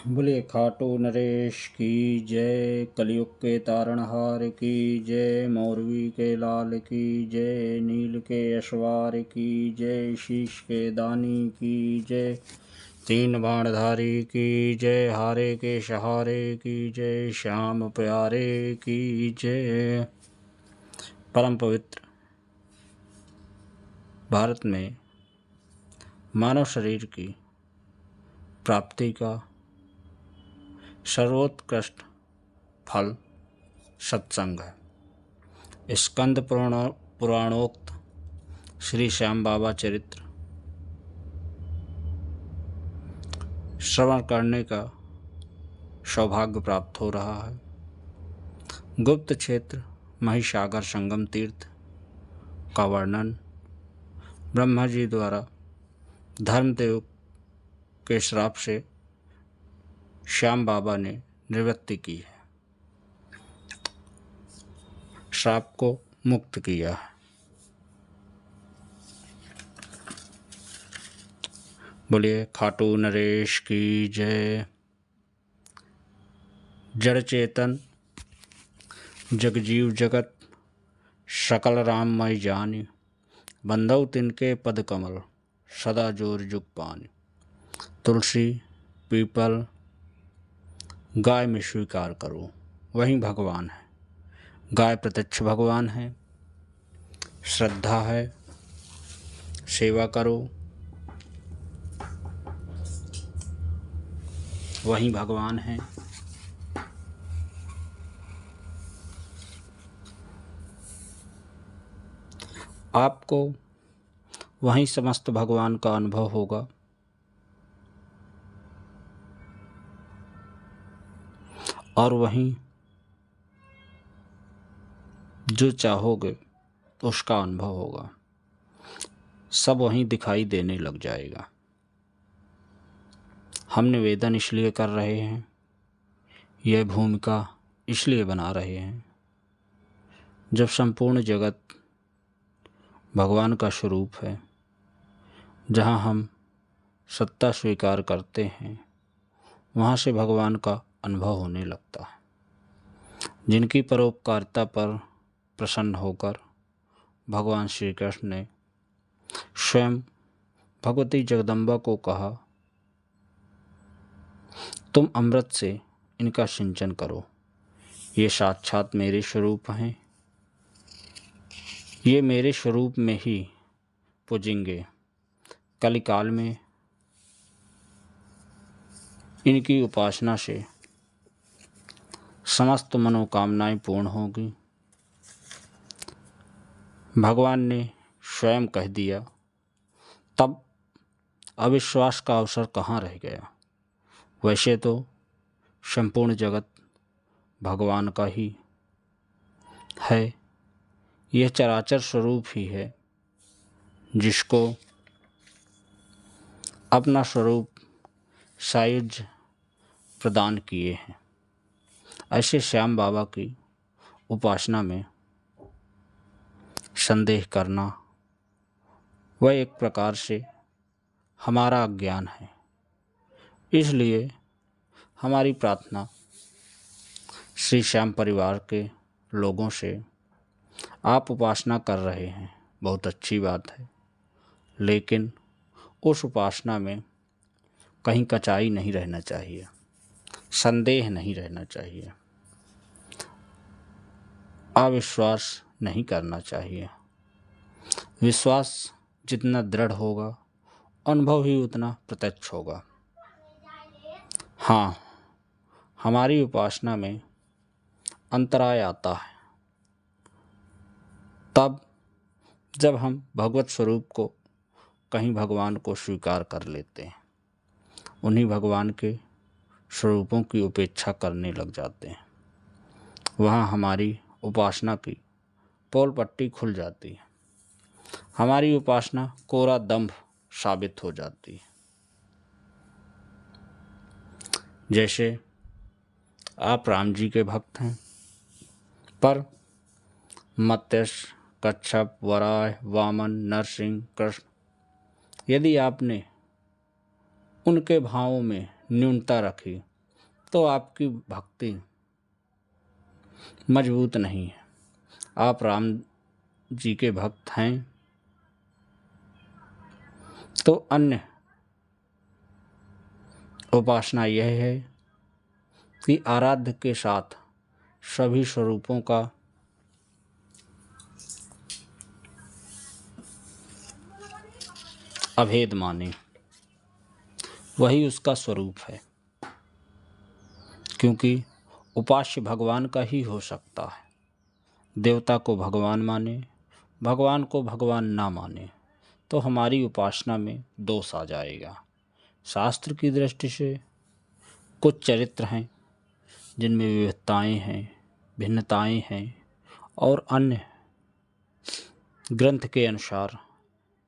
बोले खाटू नरेश की जय, कलयुग के तारणहार की जय, मौरवी के लाल की जय, नील के यशवार की जय, शीश के दानी की जय, तीन बाणधारी की जय, हारे के सहारे की जय, श्याम प्यारे की जय। परम पवित्र भारत में मानव शरीर की प्राप्ति का सर्वोत्कृष्ट फल सत्संग है। स्कंद पुराणोक्त श्री श्याम बाबा चरित्र श्रवण करने का सौभाग्य प्राप्त हो रहा है। गुप्त क्षेत्र महिसागर संगम तीर्थ का वर्णन ब्रह्मा जी द्वारा धर्मदेव के श्राप से श्याम बाबा ने निवृत्ति की है, श्राप को मुक्त किया है। बोलिए खाटू नरेश की जय। जड़ चेतन जगजीव जगत सकल राममय जानि, बंधौ तिनके पद कमल सदा जोर जुग पानि। तुलसी पीपल गाय में स्वीकार करो, वही भगवान है। गाय प्रत्यक्ष भगवान है। श्रद्धा है, सेवा करो, वही भगवान है। आपको वहीं समस्त भगवान का अनुभव होगा। और वहीं जो चाहोगे उसका अनुभव होगा। सब वहीं दिखाई देने लग जाएगा। हम निवेदन इसलिए कर रहे हैं, यह भूमिका इसलिए बना रहे हैं, जब संपूर्ण जगत भगवान का स्वरूप है, जहाँ हम सत्ता स्वीकार करते हैं, वहाँ से भगवान का अनुभव होने लगता है। जिनकी परोपकारिता पर प्रसन्न होकर भगवान श्री कृष्ण ने स्वयं भगवती जगदम्बा को कहा, तुम अमृत से इनका सिंचन करो, ये साक्षात मेरे स्वरूप हैं, ये मेरे स्वरूप में ही पूजेंगे। कलिकाल में इनकी उपासना से समस्त मनोकामनाएं पूर्ण होगी। भगवान ने स्वयं कह दिया, तब अविश्वास का अवसर कहाँ रह गया। वैसे तो संपूर्ण जगत भगवान का ही है, यह चराचर स्वरूप ही है, जिसको अपना स्वरूप सायुज्य प्रदान किए हैं। ऐसे श्याम बाबा की उपासना में संदेह करना वह एक प्रकार से हमारा अज्ञान है। इसलिए हमारी प्रार्थना श्री श्याम परिवार के लोगों से, आप उपासना कर रहे हैं, बहुत अच्छी बात है, लेकिन उस उपासना में कहीं कचाई नहीं रहना चाहिए, संदेह नहीं रहना चाहिए, अविश्वास नहीं करना चाहिए। विश्वास जितना दृढ़ होगा, अनुभव ही उतना प्रत्यक्ष होगा। हाँ, हमारी उपासना में अंतराय आता है तब जब हम भगवत स्वरूप को, कहीं भगवान को स्वीकार कर लेते हैं, उन्हीं भगवान के स्वरूपों की उपेक्षा करने लग जाते हैं। वहाँ हमारी उपासना की पोल पट्टी खुल जाती है, हमारी उपासना कोरा दंभ साबित हो जाती है। जैसे आप राम जी के भक्त हैं, पर मत्स्य, कच्छप, वराह, वामन, नरसिंह, कृष्ण, यदि आपने उनके भावों में न्यूनता रखी तो आपकी भक्ति मजबूत नहीं है। आप राम जी के भक्त हैं तो अन्य उपासना यह है कि आराध्य के साथ सभी स्वरूपों का अभेद माने, वही उसका स्वरूप है। क्योंकि उपास्य भगवान का ही हो सकता है। देवता को भगवान माने, भगवान को भगवान ना माने तो हमारी उपासना में दोष आ जाएगा। शास्त्र की दृष्टि से कुछ चरित्र हैं जिनमें विविधताएं हैं, भिन्नताएं हैं, और अन्य ग्रंथ के अनुसार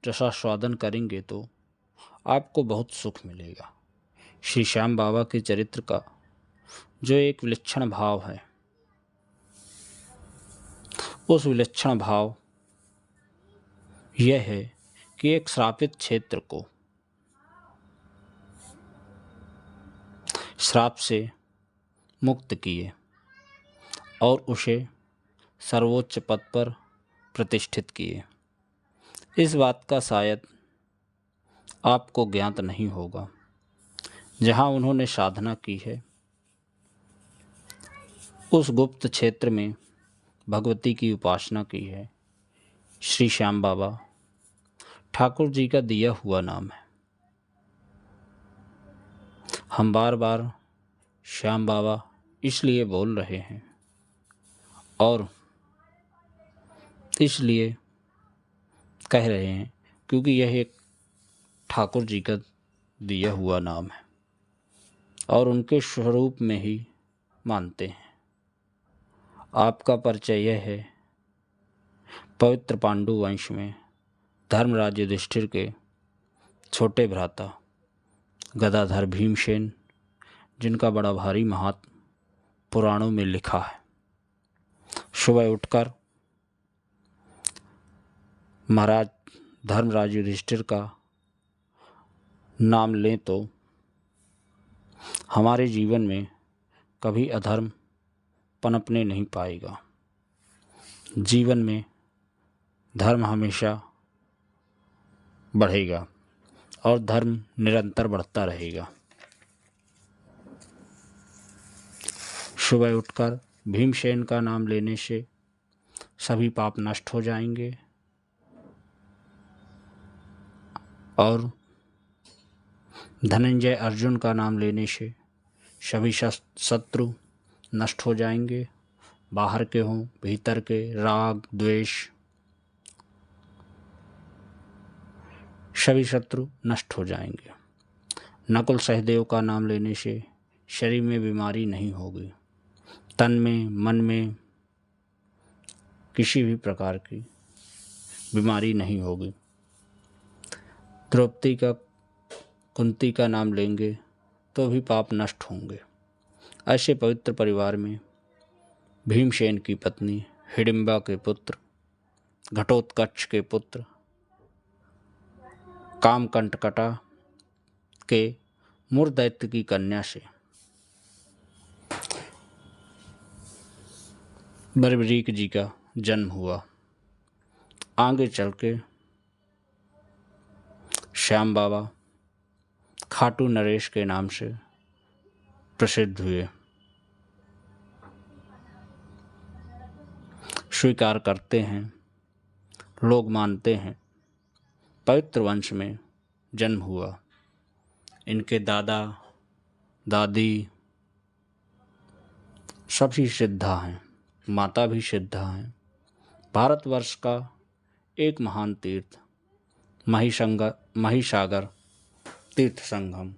रसास्वादन करेंगे तो आपको बहुत सुख मिलेगा। श्री श्याम बाबा के चरित्र का जो एक विलक्षण भाव है, उस विलक्षण भाव यह है कि एक श्रापित क्षेत्र को श्राप से मुक्त किए और उसे सर्वोच्च पद पर प्रतिष्ठित किए। इस बात का शायद आपको ज्ञात नहीं होगा। जहाँ उन्होंने साधना की है उस गुप्त क्षेत्र में भगवती की उपासना की है। श्री श्याम बाबा ठाकुर जी का दिया हुआ नाम है। हम बार बार श्याम बाबा इसलिए बोल रहे हैं और इसलिए कह रहे हैं क्योंकि यह एक ठाकुर जी का दिया हुआ नाम है और उनके स्वरूप में ही मानते हैं। आपका परिचय यह है पवित्र पांडु वंश में धर्मराज युधिष्ठिर के छोटे भ्राता गदाधर भीमसेन, जिनका बड़ा भारी महात्म पुराणों में लिखा है। सुबह उठकर महाराज धर्मराज युधिष्ठिर का नाम लें तो हमारे जीवन में कभी अधर्म पनपने नहीं पाएगा। जीवन में धर्म हमेशा बढ़ेगा और धर्म निरंतर बढ़ता रहेगा। सुबह उठकर भीमसेन का नाम लेने से सभी पाप नष्ट हो जाएंगे और धनंजय अर्जुन का नाम लेने से सभी शत्रु नष्ट हो जाएंगे। बाहर के हों भीतर के, राग द्वेष, सभी शत्रु नष्ट हो जाएंगे। नकुल सहदेव का नाम लेने से शरीर में बीमारी नहीं होगी, तन में मन में किसी भी प्रकार की बीमारी नहीं होगी। द्रौपदी का, कुंती का नाम लेंगे तो भी पाप नष्ट होंगे। ऐसे पवित्र परिवार में भीमसेन की पत्नी हिडिंबा के पुत्र, घटोत्कच के पुत्र कामकंटकटा के मूर्दैत्य की कन्या से बर्बरीक जी का जन्म हुआ। आगे चल के श्याम बाबा खाटू नरेश के नाम से प्रसिद्ध हुए। स्वीकार करते हैं, लोग मानते हैं पवित्र वंश में जन्म हुआ। इनके दादा दादी सभी सिद्धा हैं, माता भी सिद्धा हैं। भारतवर्ष का एक महान तीर्थ महिसागर तीर्थ संगम,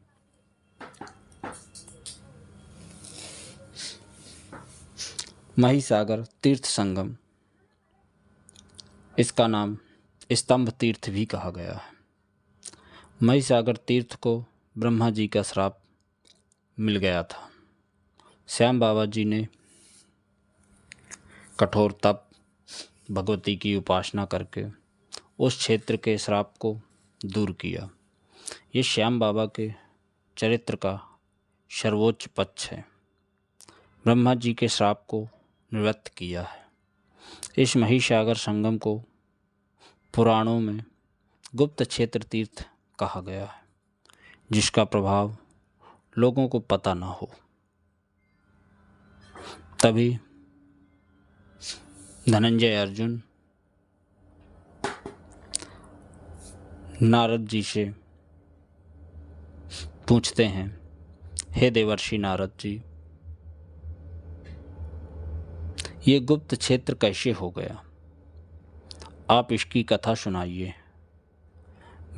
महिसागर तीर्थ संगम, इसका नाम स्तंभ तीर्थ भी कहा गया है। महिसागर तीर्थ को ब्रह्मा जी का श्राप मिल गया था। श्याम बाबा जी ने कठोर तप, भगवती की उपासना करके उस क्षेत्र के श्राप को दूर किया। ये श्याम बाबा के चरित्र का सर्वोच्च पक्ष है। ब्रह्मा जी के श्राप को निवृत्त किया है। इस महिसागर संगम को पुराणों में गुप्त क्षेत्र तीर्थ कहा गया है, जिसका प्रभाव लोगों को पता न हो। तभी धनंजय अर्जुन नारद जी से पूछते हैं, हे देवर्षि नारद जी, ये गुप्त क्षेत्र कैसे हो गया? आप इसकी कथा सुनाइए।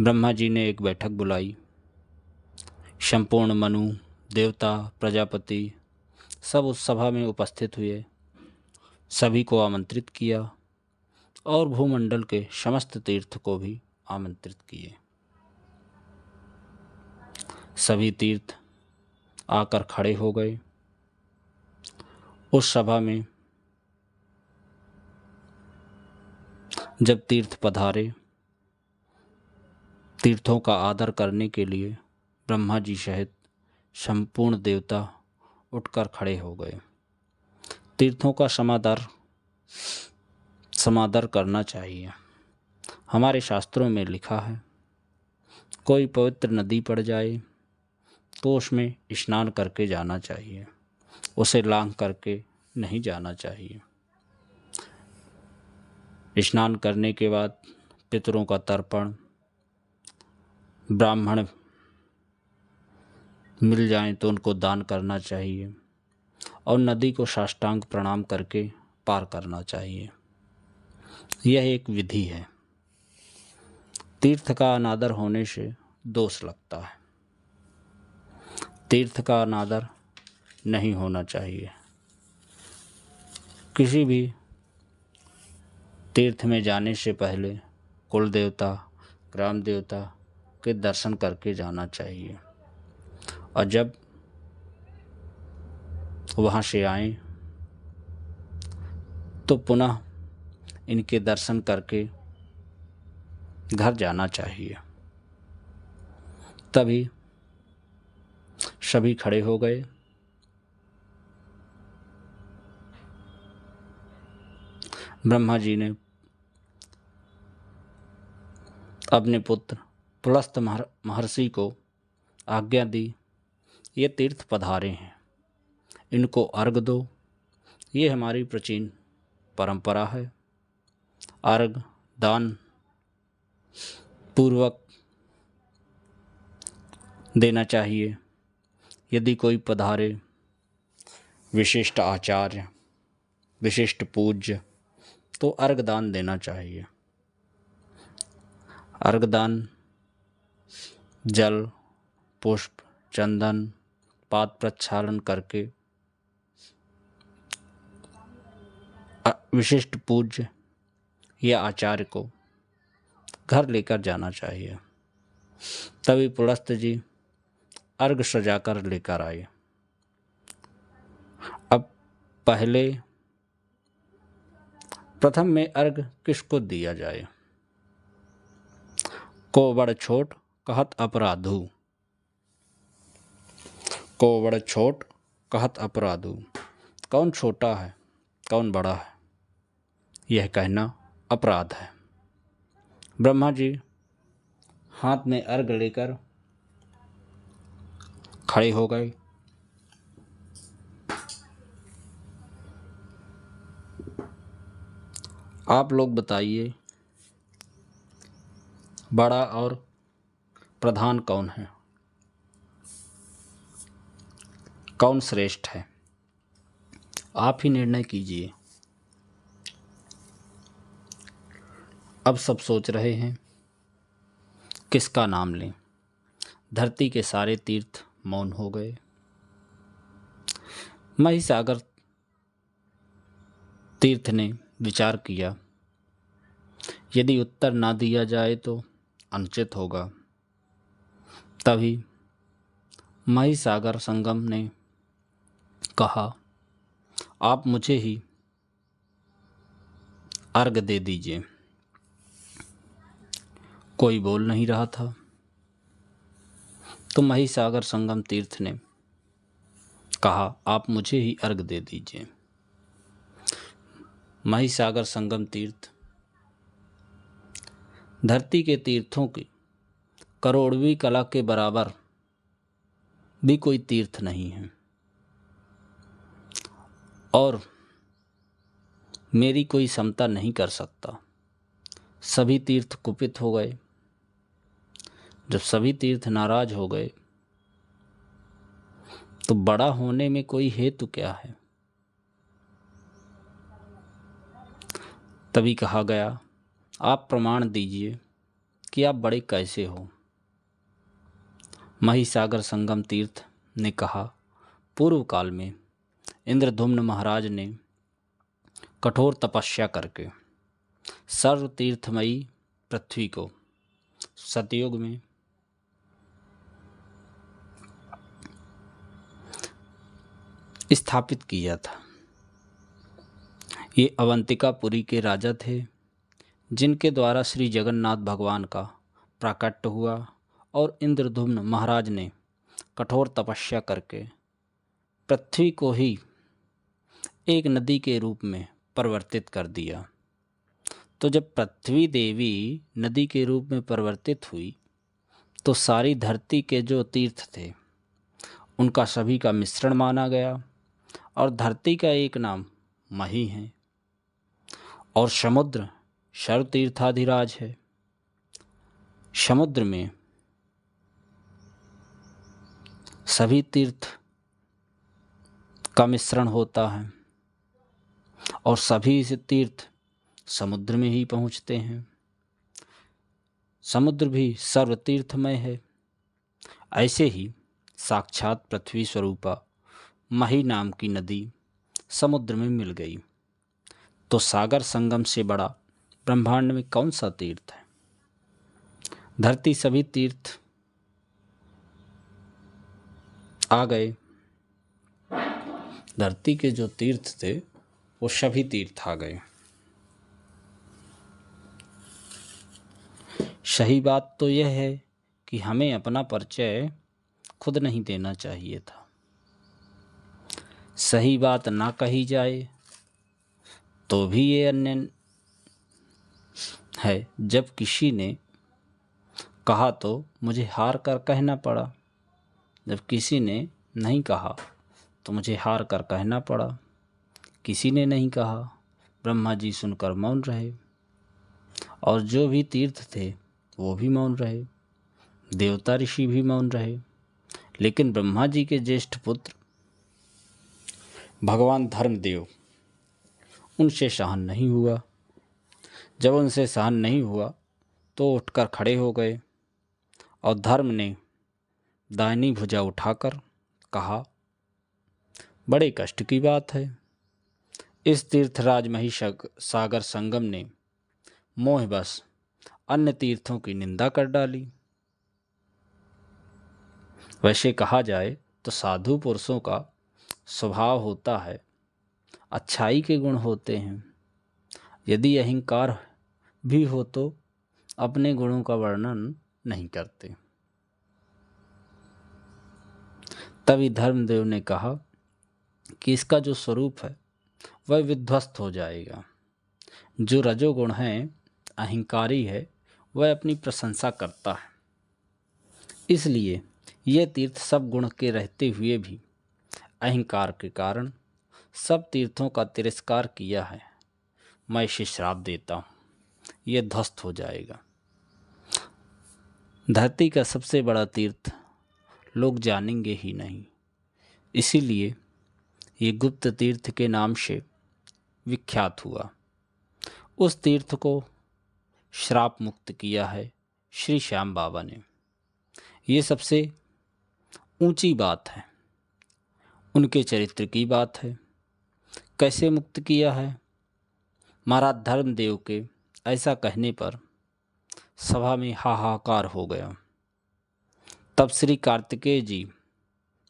ब्रह्मा जी ने एक बैठक बुलाई। संपूर्ण मनु, देवता, प्रजापति सब उस सभा में उपस्थित हुए। सभी को आमंत्रित किया और भूमंडल के समस्त तीर्थ को भी आमंत्रित किए। सभी तीर्थ आकर खड़े हो गए। उस सभा में जब तीर्थ पधारे, तीर्थों का आदर करने के लिए ब्रह्मा जी सहित संपूर्ण देवता उठकर खड़े हो गए। तीर्थों का समादर करना चाहिए। हमारे शास्त्रों में लिखा है, कोई पवित्र नदी पड़ जाए तो उसमें स्नान करके जाना चाहिए, उसे लांघ करके नहीं जाना चाहिए। स्नान करने के बाद पितरों का तर्पण, ब्राह्मण मिल जाएं तो उनको दान करना चाहिए और नदी को साष्टांग प्रणाम करके पार करना चाहिए। यह एक विधि है। तीर्थ का अनादर होने से दोष लगता है। तीर्थ का अनादर नहीं होना चाहिए। किसी भी तीर्थ में जाने से पहले कुल देवता, ग्राम देवता के दर्शन करके जाना चाहिए और जब वहाँ से आएं तो पुनः इनके दर्शन करके घर जाना चाहिए। तभी सभी खड़े हो गए। ब्रह्मा जी ने अपने पुत्र पुलस्त महर्षि को आज्ञा दी, ये तीर्थ पधारे हैं, इनको अर्घ दो। ये हमारी प्राचीन परंपरा है। अर्घ दान पूर्वक देना चाहिए। यदि कोई पधारे, विशिष्ट आचार्य, विशिष्ट पूज्य, तो अर्घदान देना चाहिए। अर्घदान जल, पुष्प, चंदन, पाद प्रक्षालन करके विशिष्ट पूज्य या आचार्य को घर लेकर जाना चाहिए। तभी पुलस्त जी अर्घ सजाकर लेकर आए। अब प्रथम में अर्घ किसको दिया जाए? को बड़ छोट कहत अपराधु, को बड़ छोट कहत अपराधु। कौन छोटा है, कौन बड़ा है, यह कहना अपराध है। ब्रह्मा जी हाथ में अर्घ लेकर खड़े हो गए। आप लोग बताइए, बड़ा और प्रधान कौन है, कौन श्रेष्ठ है? आप ही निर्णय कीजिए। अब सब सोच रहे हैं किसका नाम लें। धरती के सारे तीर्थ मौन हो गए। महिसागर तीर्थ ने विचार किया, यदि उत्तर ना दिया जाए तो अनुचित होगा। तभी महिसागर संगम ने कहा, आप मुझे ही अर्घ दे दीजिए। कोई बोल नहीं रहा था। तो महिसागर संगम तीर्थ ने कहा, आप मुझे ही अर्घ दे दीजिए। महिसागर संगम तीर्थ धरती के तीर्थों की करोड़वीं कला के बराबर भी कोई तीर्थ नहीं है, और मेरी कोई समता नहीं कर सकता। सभी तीर्थ कुपित हो गए। जब सभी तीर्थ नाराज हो गए तो बड़ा होने में कोई हेतु क्या है। तभी कहा गया, आप प्रमाण दीजिए कि आप बड़े कैसे हो। महिसागर संगम तीर्थ ने कहा, पूर्व काल में इंद्रधुम्न महाराज ने कठोर तपस्या करके सर्व तीर्थमयी पृथ्वी को सतयुग में स्थापित किया था। ये अवंतिकापुरी के राजा थे, जिनके द्वारा श्री जगन्नाथ भगवान का प्राकट्य हुआ, और इंद्रधुम्न महाराज ने कठोर तपस्या करके पृथ्वी को ही एक नदी के रूप में परिवर्तित कर दिया। तो जब पृथ्वी देवी नदी के रूप में परिवर्तित हुई तो सारी धरती के जो तीर्थ थे उनका सभी का मिश्रण माना गया, और धरती का एक नाम मही है, और समुद्र सर्व तीर्थाधिराज है। समुद्र में सभी तीर्थ का मिश्रण होता है, और सभी से तीर्थ समुद्र में ही पहुँचते हैं। समुद्र भी सर्व तीर्थमय है। ऐसे ही साक्षात पृथ्वी स्वरूपा मही नाम की नदी समुद्र में मिल गई। तो सागर संगम से बड़ा ब्रह्मांड में कौन सा तीर्थ है। धरती सभी तीर्थ आ गए। धरती के जो तीर्थ थे वो सभी तीर्थ आ गए। सही बात तो यह है कि हमें अपना परिचय खुद नहीं देना चाहिए था। सही बात ना कही जाए तो भी ये अन्य है। जब किसी ने कहा तो मुझे हार कर कहना पड़ा, जब किसी ने नहीं कहा तो मुझे हार कर कहना पड़ा। किसी ने नहीं कहा, ब्रह्मा जी सुनकर मौन रहे, और जो भी तीर्थ थे वो भी मौन रहे, देवता ऋषि भी मौन रहे। लेकिन ब्रह्मा जी के ज्येष्ठ पुत्र भगवान धर्मदेव, उनसे सहन नहीं हुआ। जब उनसे सहन नहीं हुआ तो उठकर खड़े हो गए, और धर्म ने दाहिनी भुजा उठाकर कहा, बड़े कष्ट की बात है। इस तीर्थराज महिसागर संगम ने मोहवश अन्य तीर्थों की निंदा कर डाली। वैसे कहा जाए तो साधु पुरुषों का स्वभाव होता है, अच्छाई के गुण होते हैं। यदि अहंकार भी हो तो अपने गुणों का वर्णन नहीं करते। तभी धर्मदेव ने कहा कि इसका जो स्वरूप है वह विध्वस्त हो जाएगा। जो रजोगुण है, अहंकारी है, वह अपनी प्रशंसा करता है। इसलिए यह तीर्थ सब गुण के रहते हुए भी अहंकार के कारण सब तीर्थों का तिरस्कार किया है। मैं इसे श्राप देता हूँ, यह ध्वस्त हो जाएगा। धरती का सबसे बड़ा तीर्थ लोग जानेंगे ही नहीं, इसीलिए ये गुप्त तीर्थ के नाम से विख्यात हुआ। उस तीर्थ को श्राप मुक्त किया है श्री श्याम बाबा ने। ये सबसे ऊंची बात है, उनके चरित्र की बात है। कैसे मुक्त किया है? महाराज धर्मदेव के ऐसा कहने पर सभा में हाहाकार हो गया। तब श्री कार्तिकेय जी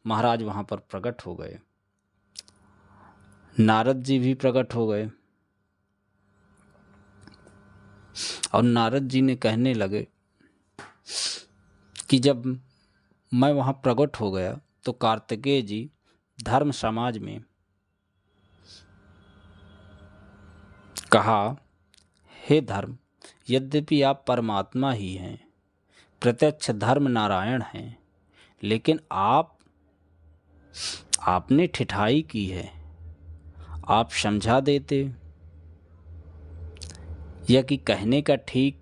महाराज वहाँ पर प्रकट हो गए, नारद जी भी प्रकट हो गए, और नारद जी ने कहने लगे कि जब मैं वहाँ प्रकट हो गया तो कार्तिकेय जी धर्म समाज में कहा, हे धर्म, यद्यपि आप परमात्मा ही हैं, प्रत्यक्ष धर्म नारायण हैं, लेकिन आपने ठिठाई की है। आप समझा देते या कि कहने का ठीक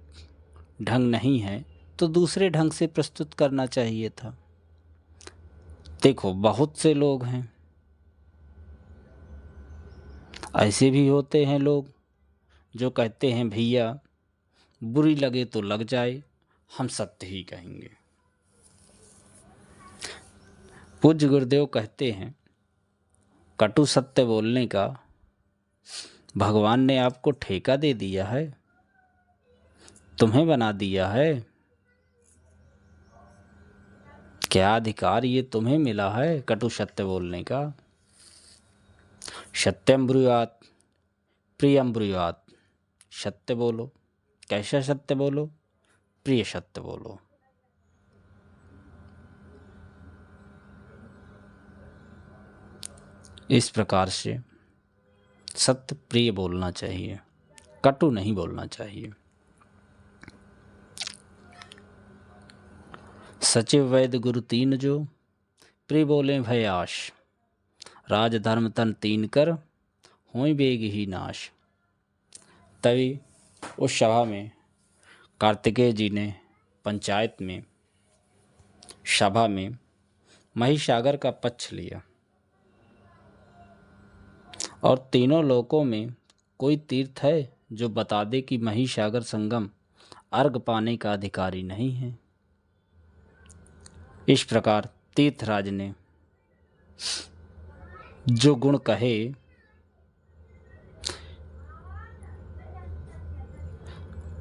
ढंग नहीं है तो दूसरे ढंग से प्रस्तुत करना चाहिए था। देखो, बहुत से लोग हैं, ऐसे भी होते हैं लोग जो कहते हैं भैया बुरी लगे तो लग जाए, हम सत्य ही कहेंगे। पूज्य गुरुदेव कहते हैं, कटु सत्य बोलने का भगवान ने आपको ठेका दे दिया है, तुम्हें बना दिया है। क्या अधिकार ये तुम्हें मिला है कटु सत्य बोलने का? सत्यम ब्रूयात प्रियम ब्रूयात। सत्य बोलो। कैसा सत्य बोलो? प्रिय सत्य बोलो। इस प्रकार से सत्य प्रिय बोलना चाहिए, कटु नहीं बोलना चाहिए। सचिव वैद्य गुरु तीन जो, प्रिय बोले भयाश। राज धर्म तन तीन कर, होई बेग ही नाश। तभी उस सभा में कार्तिकेय जी ने पंचायत में सभा में महिसागर का पक्ष लिया और तीनों लोकों में कोई तीर्थ है जो बता दे कि महिसागर संगम अर्घ पाने का अधिकारी नहीं है। इस प्रकार तीर्थराज ने जो गुण कहे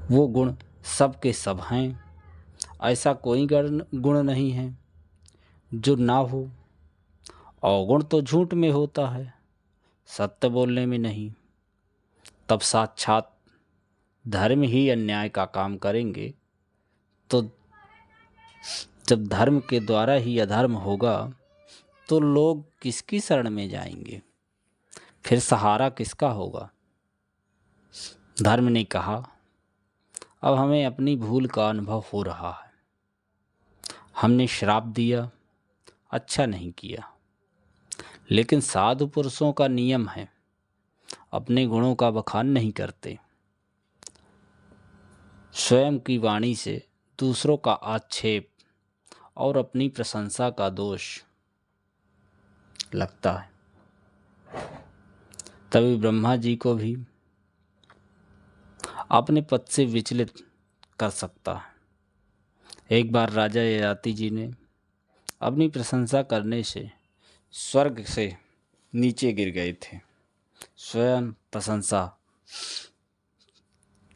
वो गुण सब के सब हैं, ऐसा कोई गुण नहीं है जो ना हो। अवगुण तो झूठ में होता है, सत्य बोलने में नहीं। तब साक्षात धर्म ही अन्याय का काम करेंगे, तो जब धर्म के द्वारा ही अधर्म होगा तो लोग किसकी शरण में जाएंगे? फिर सहारा किसका होगा? धर्म ने कहा, अब हमें अपनी भूल का अनुभव हो रहा है। हमने श्राप दिया, अच्छा नहीं किया, लेकिन साधु पुरुषों का नियम है, अपने गुणों का बखान नहीं करते। स्वयं की वाणी से दूसरों का आक्षेप और अपनी प्रशंसा का दोष लगता है। तभी ब्रह्मा जी को भी अपने पद से विचलित कर सकता है। एक बार राजा ययाति जी ने अपनी प्रशंसा करने से स्वर्ग से नीचे गिर गए थे, स्वयं प्रशंसा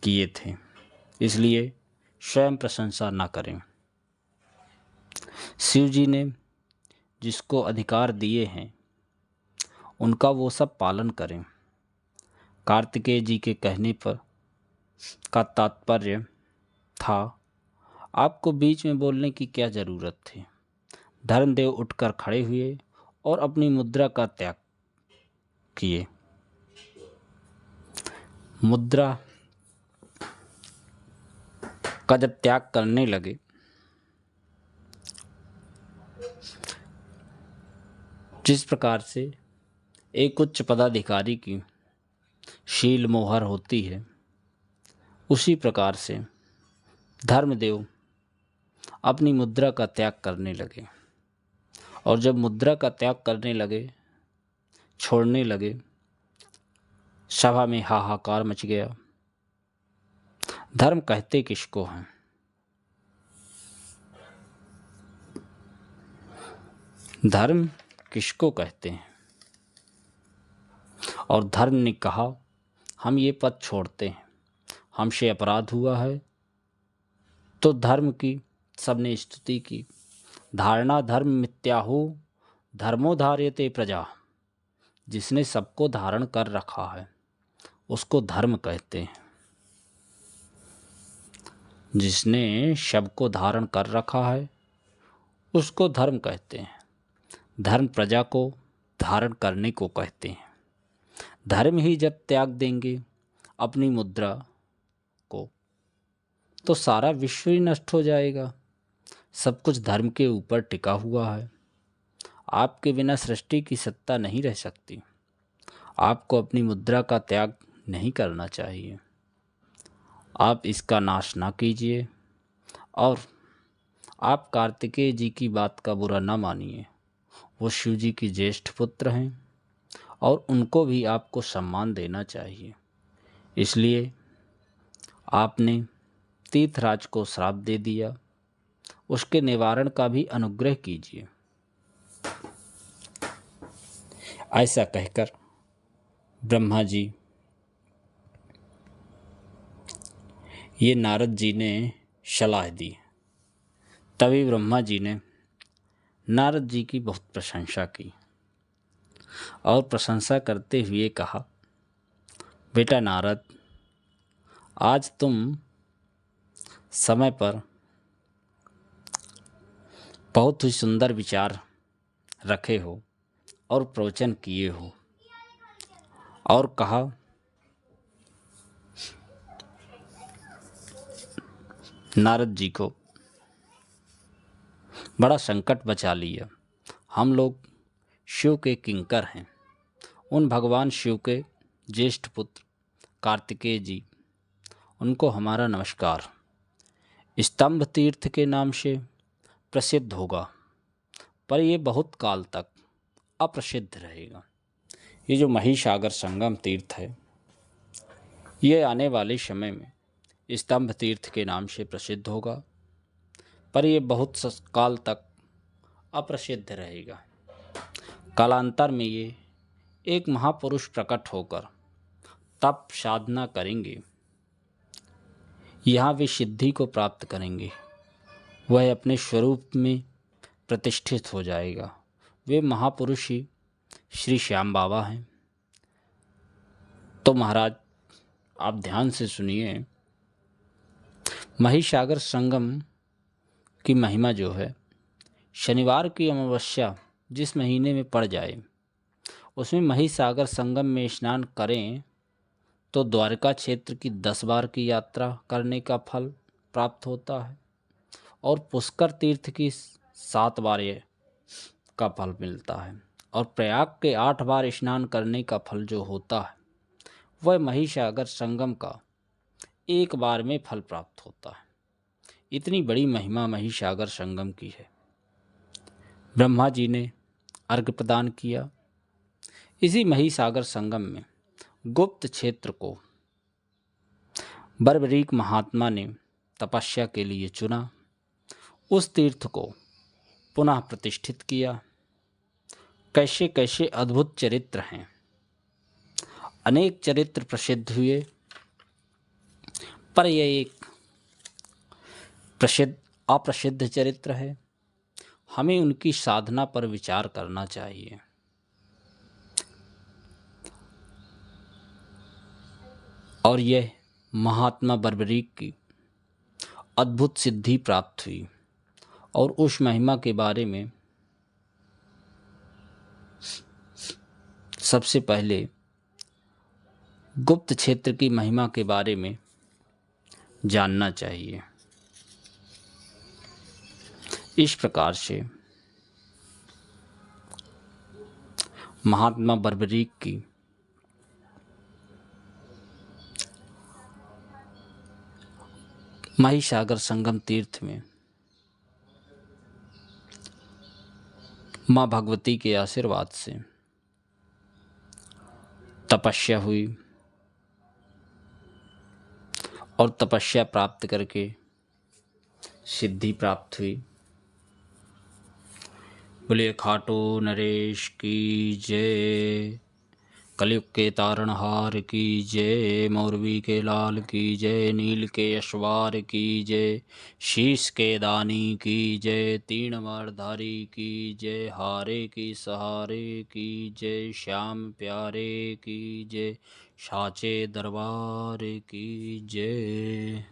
किए थे, इसलिए स्वयं प्रशंसा ना करें। शिव जी ने जिसको अधिकार दिए हैं उनका वो सब पालन करें। कार्तिकेय जी के कहने पर का तात्पर्य था, आपको बीच में बोलने की क्या जरूरत थी? धर्मदेव उठकर खड़े हुए और अपनी मुद्रा का त्याग किए। मुद्रा का जब त्याग करने लगे जिस प्रकार से एक उच्च पदाधिकारी की शील मोहर होती है, उसी प्रकार से धर्मदेव अपनी मुद्रा का त्याग करने लगे। और जब मुद्रा का त्याग करने लगे, छोड़ने लगे, सभा में हाहाकार मच गया। धर्म कहते किसको हैं? धर्म किसको कहते हैं? और धर्म ने कहा, हम ये पद छोड़ते हैं, हमसे अपराध हुआ है। तो धर्म की सबने स्तुति की। धारणा धर्म मिथ्याहु, धर्मो धार्यते प्रजा। जिसने सबको धारण कर रखा है उसको धर्म कहते हैं। जिसने सबको धारण कर रखा है उसको धर्म कहते हैं। धर्म प्रजा को धारण करने को कहते हैं। धर्म ही जब त्याग देंगे अपनी मुद्रा को, तो सारा विश्व ही नष्ट हो जाएगा। सब कुछ धर्म के ऊपर टिका हुआ है। आपके बिना सृष्टि की सत्ता नहीं रह सकती। आपको अपनी मुद्रा का त्याग नहीं करना चाहिए। आप इसका नाश ना कीजिए। और आप कार्तिकेय जी की बात का बुरा ना मानिए। वो शिव जी की ज्येष्ठ पुत्र हैं और उनको भी आपको सम्मान देना चाहिए। इसलिए आपने तीर्थराज को श्राप दे दिया, उसके निवारण का भी अनुग्रह कीजिए। ऐसा कहकर ब्रह्मा जी ये नारद जी ने सलाह दी। तभी ब्रह्मा जी ने नारद जी की बहुत प्रशंसा की और प्रशंसा करते हुए कहा, बेटा नारद, आज तुम समय पर बहुत ही सुंदर विचार रखे हो और प्रवचन किए हो। और कहा, नारद जी को बड़ा संकट बचा लिया। हम लोग शिव के किंकर हैं। उन भगवान शिव के ज्येष्ठ पुत्र कार्तिकेय जी, उनको हमारा नमस्कार। स्तंभ तीर्थ के नाम से प्रसिद्ध होगा, पर ये बहुत काल तक अप्रसिद्ध रहेगा। ये जो महिसागर संगम तीर्थ है, ये आने वाले समय में स्तंभ तीर्थ के नाम से प्रसिद्ध होगा, पर ये बहुत काल तक अप्रसिद्ध रहेगा। कालांतर में ये एक महापुरुष प्रकट होकर तप साधना करेंगे, यहाँ वे सिद्धि को प्राप्त करेंगे। वह अपने स्वरूप में प्रतिष्ठित हो जाएगा। वे महापुरुष ही श्री श्याम बाबा हैं। तो महाराज आप ध्यान से सुनिए। महिसागर संगम की महिमा जो है, शनिवार की अमावस्या जिस महीने में पड़ जाए, उसमें महिसागर संगम में स्नान करें तो द्वारका क्षेत्र की 10 बार की यात्रा करने का फल प्राप्त होता है और पुष्कर तीर्थ की 7 बार का फल मिलता है और प्रयाग के 8 बार स्नान करने का फल जो होता है, वह महिसागर संगम का 1 बार में फल प्राप्त होता है। इतनी बड़ी महिमा महिसागर संगम की है। ब्रह्मा जी ने अर्घ्य प्रदान किया। इसी महिसागर संगम में गुप्त क्षेत्र को बर्बरीक महात्मा ने तपस्या के लिए चुना। उस तीर्थ को पुनः प्रतिष्ठित किया। कैसे कैसे अद्भुत चरित्र हैं। अनेक चरित्र प्रसिद्ध हुए, पर यह एक अप्रसिद्ध चरित्र है। हमें उनकी साधना पर विचार करना चाहिए। और यह महात्मा बर्बरीक की अद्भुत सिद्धि प्राप्त हुई और उस महिमा के बारे में सबसे पहले गुप्त क्षेत्र की महिमा के बारे में जानना चाहिए। इस प्रकार से महात्मा बर्बरीक की महिसागर संगम तीर्थ में माँ भगवती के आशीर्वाद से तपस्या हुई और तपस्या प्राप्त करके सिद्धि प्राप्त हुई। बोले खाटू नरेश की जय, कलयुग के तारणहार की जय, मौरवी के लाल की जय, नील के यशवार की जय, शीश के दानी की जय, तीन मारधारी की जय, हारे की सहारे की जय, श्याम प्यारे की जय, साचे दरबार की जय।